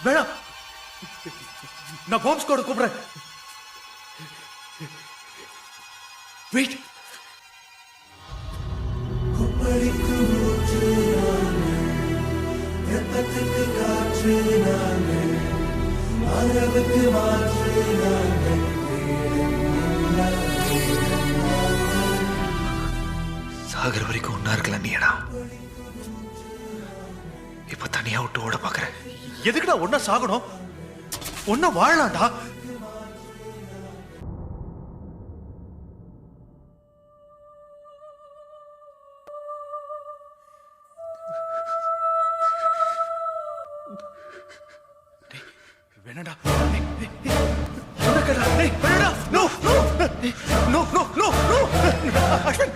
வேணாம், நான் bomb squad கூப்பிடுறேன். வெயிட். சாகர வரைக்கும் ஒன்னா இருக்கலாம் நீடா. இப்ப தனியா விட்டு ஓட பாக்குறேன். எதுக்குடா ஒன்னா சாகணும்? ஒன்னா வாழலாம்டா. வேணாடா, வேணாடா. No no no no no no Ashwin.